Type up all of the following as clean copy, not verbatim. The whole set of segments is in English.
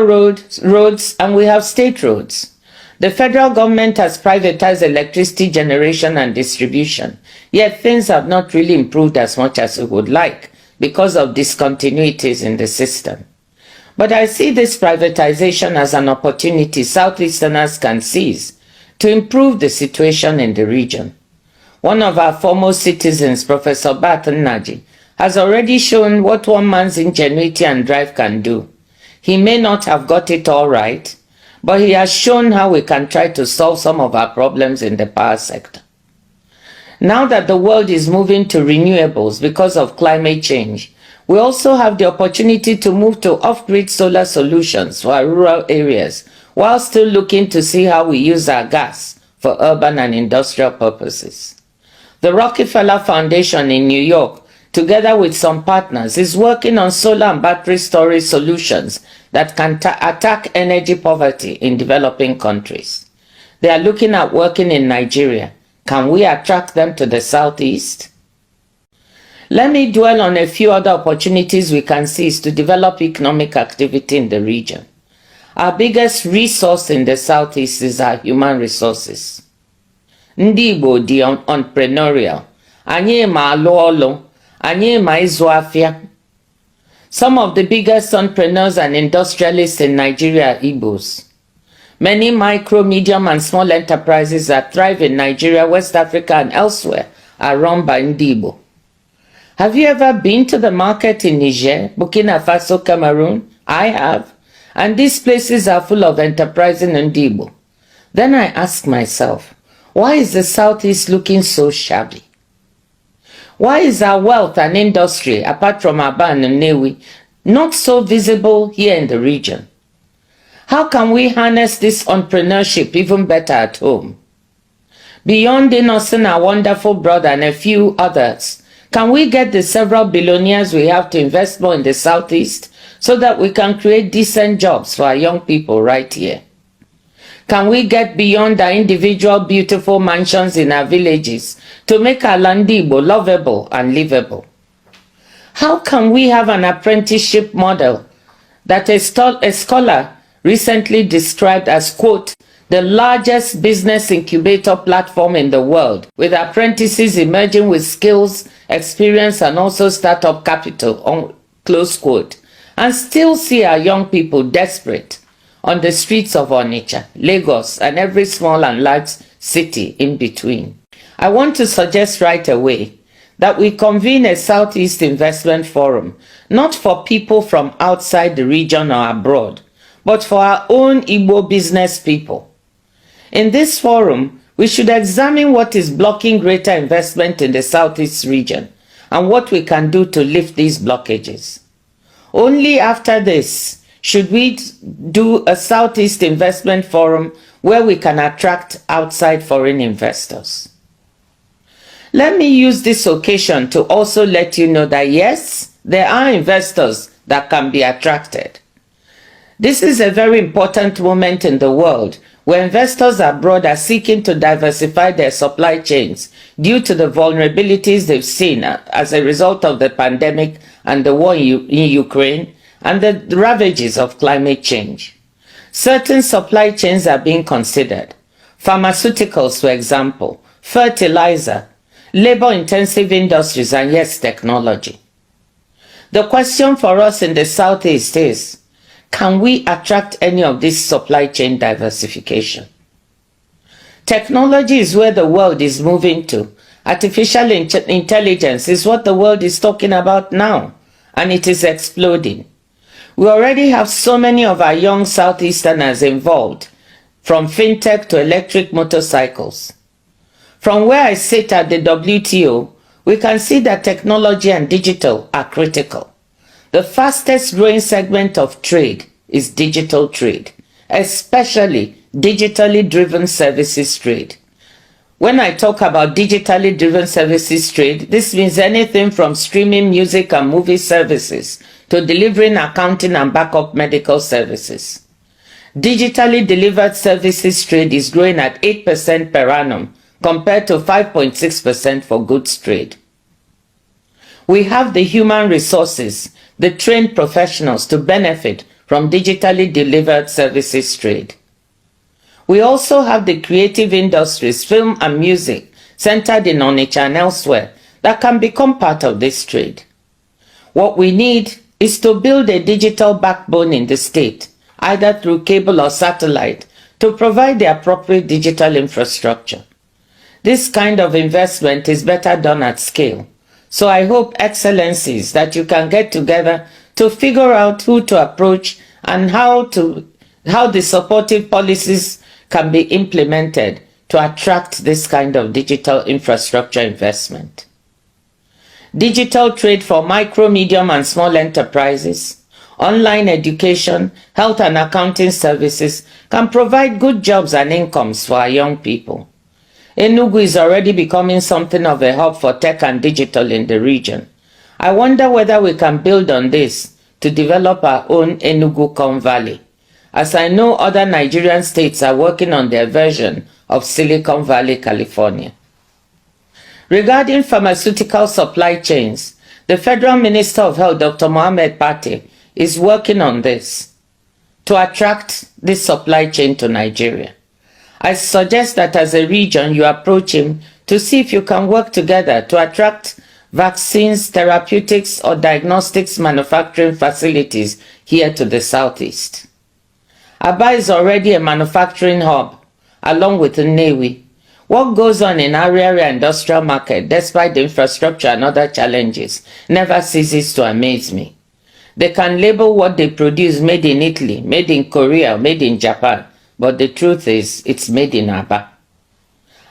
roads, and we have state roads. The federal government has privatized electricity generation and distribution, yet things have not really improved as much as we would like because of discontinuities in the system. But I see this privatization as an opportunity Southeasterners can seize to improve the situation in the region. One of our foremost citizens, Professor Barton Naji, has already shown what one man's ingenuity and drive can do. He may not have got it all right, but he has shown how we can try to solve some of our problems in the power sector. Now that the world is moving to renewables because of climate change, we also have the opportunity to move to off-grid solar solutions for our rural areas, while still looking to see how we use our gas for urban and industrial purposes. The Rockefeller Foundation in New York, together with some partners, is working on solar and battery storage solutions that can attack energy poverty in developing countries. They are looking at working in Nigeria. Can we attract them to the Southeast? Let me dwell on a few other opportunities we can seize to develop economic activity in the region. Our biggest resource in the Southeast is our human resources. Ndị Igbo dị entrepreneurial. Anyị ma alụ ọlụ. Anyị ma ịzụ afịa. Some of the biggest entrepreneurs and industrialists in Nigeria are Igbos. Many micro, medium, and small enterprises that thrive in Nigeria, West Africa, and elsewhere are run by Ndị Igbo. Have you ever been to the market in Niger, Burkina Faso, Cameroon? I have. And these places are full of enterprising Ndị Igbo. Then I ask myself, why is the Southeast looking so shabby? Why is our wealth and industry, apart from Aba and Nnewi, not so visible here in the region? How can we harness this entrepreneurship even better at home? Beyond Innocent, our wonderful brother, and a few others, can we get the several billionaires we have to invest more in the Southeast so that we can create decent jobs for our young people right here? Can we get beyond our individual beautiful mansions in our villages to make our Ndị Igbo lovable and livable? How can we have an apprenticeship model that a scholar recently described as, quote, the largest business incubator platform in the world, with apprentices emerging with skills, experience, and also startup capital, close quote, and still see our young people desperate on the streets of Onitsha, Lagos, and every small and large city in between? I want to suggest right away that we convene a Southeast Investment Forum, not for people from outside the region or abroad, but for our own Igbo business people. In this forum, we should examine what is blocking greater investment in the Southeast region and what we can do to lift these blockages. Only after this should we do a Southeast Investment Forum where we can attract outside foreign investors. Let me use this occasion to also let you know that yes, there are investors that can be attracted. This is a very important moment in the world where investors abroad are seeking to diversify their supply chains due to the vulnerabilities they've seen as a result of the pandemic and the war in Ukraine and the ravages of climate change. Certain supply chains are being considered. Pharmaceuticals, for example, fertilizer, labor-intensive industries, and yes, technology. The question for us in the Southeast is, can we attract any of this supply chain diversification? Technology is where the world is moving to. Artificial intelligence is what the world is talking about now, and it is exploding. We already have so many of our young Southeasterners involved, from fintech to electric motorcycles. From where I sit at the WTO, we can see that technology and digital are critical. The fastest growing segment of trade is digital trade, especially digitally driven services trade. When I talk about digitally driven services trade, this means anything from streaming music and movie services to delivering accounting and backup medical services. Digitally delivered services trade is growing at 8% per annum compared to 5.6% for goods trade. We have the human resources, the trained professionals to benefit from digitally delivered services trade. We also have the creative industries, film and music, centered in Onitsha and elsewhere, that can become part of this trade. What we need is to build a digital backbone in the state, either through cable or satellite, to provide the appropriate digital infrastructure. This kind of investment is better done at scale. So I hope, Excellencies, that you can get together to figure out who to approach and how the supportive policies can be implemented to attract this kind of digital infrastructure investment. Digital trade for micro, medium and small enterprises, online education, health and accounting services can provide good jobs and incomes for our young people. Enugu is already becoming something of a hub for tech and digital in the region. I wonder whether we can build on this to develop our own Enugu Valley, as I know other Nigerian states are working on their version of Silicon Valley, California. Regarding pharmaceutical supply chains, the Federal Minister of Health, Dr. Mohammed Pate, is working on this to attract this supply chain to Nigeria. I suggest that as a region you approach him to see if you can work together to attract vaccines, therapeutics or diagnostics manufacturing facilities here to the southeast. Aba is already a manufacturing hub along with Nnewi. What goes on in Ariaria industrial market, despite the infrastructure and other challenges, never ceases to amaze me. They can label what they produce made in Italy, made in Korea, made in Japan, but the truth is, it's made in Aba.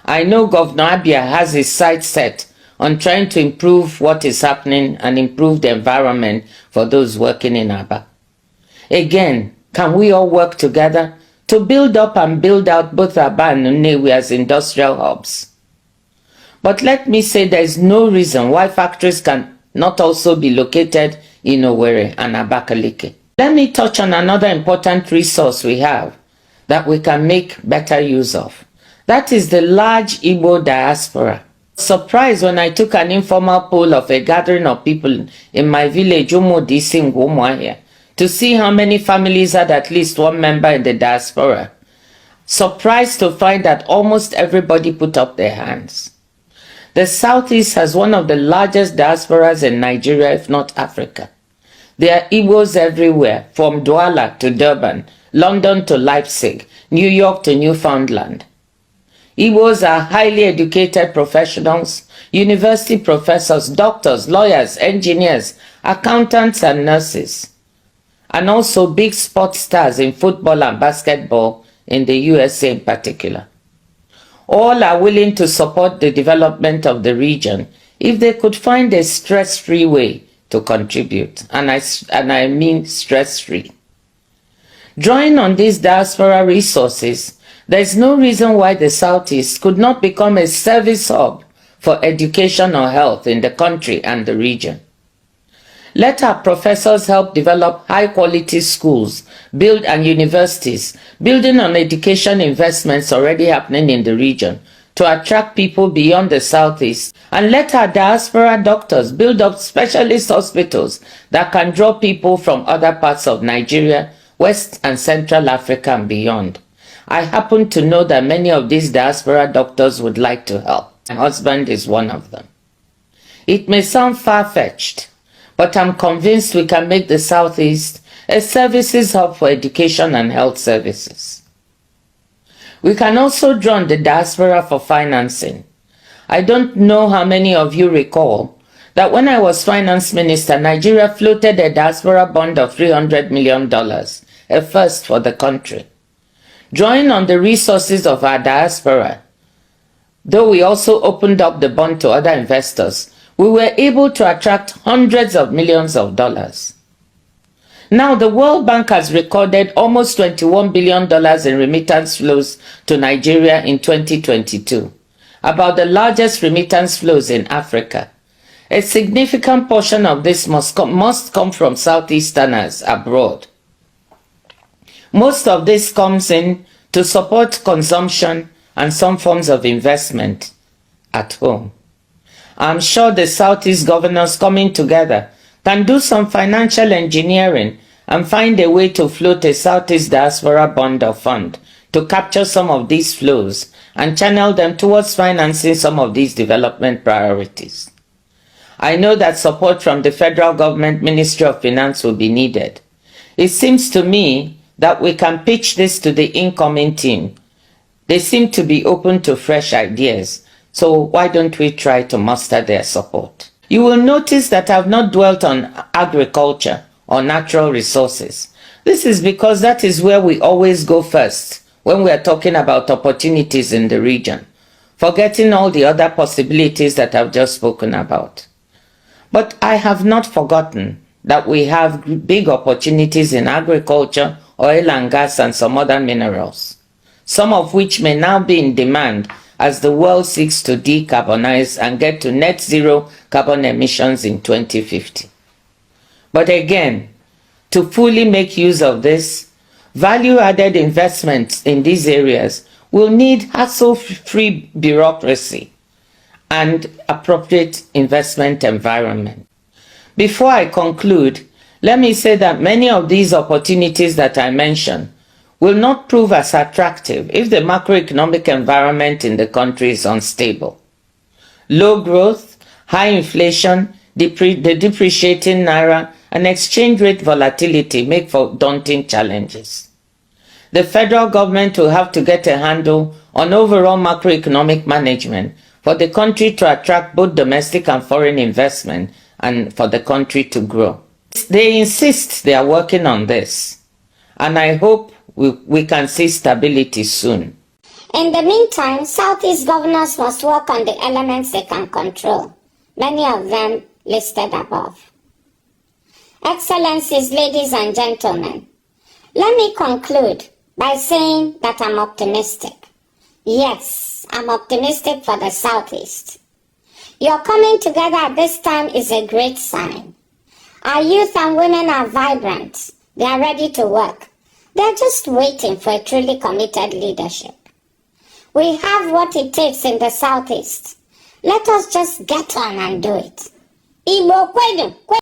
I know Governor Abia has his sights set on trying to improve what is happening and improve the environment for those working in Aba. Again, can we all work together to build up and build out both Aba and Nnewi as industrial hubs? But let me say there is no reason why factories can not also be located in Owerri and Abakaliki. Let me touch on another important resource we have that we can make better use of. That is the large Igbo diaspora. Surprised when I took an informal poll of a gathering of people in my village, Umodisi Ngwumwahia, to see how many families had at least one member in the diaspora. Surprised to find that almost everybody put up their hands. The Southeast has one of the largest diasporas in Nigeria, if not Africa. There are Igbos everywhere, from Douala to Durban, London to Leipzig, New York to Newfoundland. Igbos are highly educated professionals, university professors, doctors, lawyers, engineers, accountants and nurses, and also big sports stars in football and basketball in the USA in particular. All are willing to support the development of the region if they could find a stress-free way to contribute, and I mean stress-free. Drawing on these diaspora resources, there is no reason why the Southeast could not become a service hub for education or health in the country and the region. Let our professors help develop high-quality schools, and universities, building on education investments already happening in the region to attract people beyond the Southeast, and let our diaspora doctors build up specialist hospitals that can draw people from other parts of Nigeria, West and Central Africa and beyond. I happen to know that many of these diaspora doctors would like to help. My husband is one of them. It may sound far-fetched, but I'm convinced we can make the Southeast a services hub for education and health services. We can also draw on the diaspora for financing. I don't know how many of you recall that when I was finance minister, Nigeria floated a diaspora bond of $300 million, a first for the country. Drawing on the resources of our diaspora, though we also opened up the bond to other investors, we were able to attract hundreds of millions of dollars. Now, the World Bank has recorded almost $21 billion in remittance flows to Nigeria in 2022, about the largest remittance flows in Africa. A significant portion of this must come from Southeasterners abroad. Most of this comes in to support consumption and some forms of investment at home. I'm sure the Southeast governors coming together can do some financial engineering and find a way to float a Southeast diaspora bond or fund to capture some of these flows and channel them towards financing some of these development priorities. I know that support from the federal government Ministry of Finance will be needed. It seems to me that we can pitch this to the incoming team. They seem to be open to fresh ideas, so why don't we try to muster their support? You will notice that I have not dwelt on agriculture or natural resources. This is because that is where we always go first when we are talking about opportunities in the region, forgetting all the other possibilities that I've just spoken about. But I have not forgotten that we have big opportunities in agriculture, oil and gas, and some other minerals, some of which may now be in demand as the world seeks to decarbonize and get to net zero carbon emissions in 2050. But again, to fully make use of this, value-added investments in these areas will need hassle-free bureaucracy and appropriate investment environment. Before I conclude, let me say that many of these opportunities that I mentioned will not prove as attractive if the macroeconomic environment in the country is unstable. Low growth, high inflation, the depreciating naira, and exchange rate volatility make for daunting challenges. The federal government will have to get a handle on overall macroeconomic management for the country to attract both domestic and foreign investment and for the country to grow. They insist they are working on this, and I hope we can see stability soon. In the meantime, Southeast governors must work on the elements they can control, many of them listed above. Excellencies, ladies and gentlemen, let me conclude by saying that I'm optimistic. Yes, I'm optimistic for the Southeast. Your coming together at this time is a great sign. Our youth and women are vibrant. They are ready to work. They're just waiting for a truly committed leadership. We have what it takes in the Southeast. Let us just get on and do it. Igbo kwenu.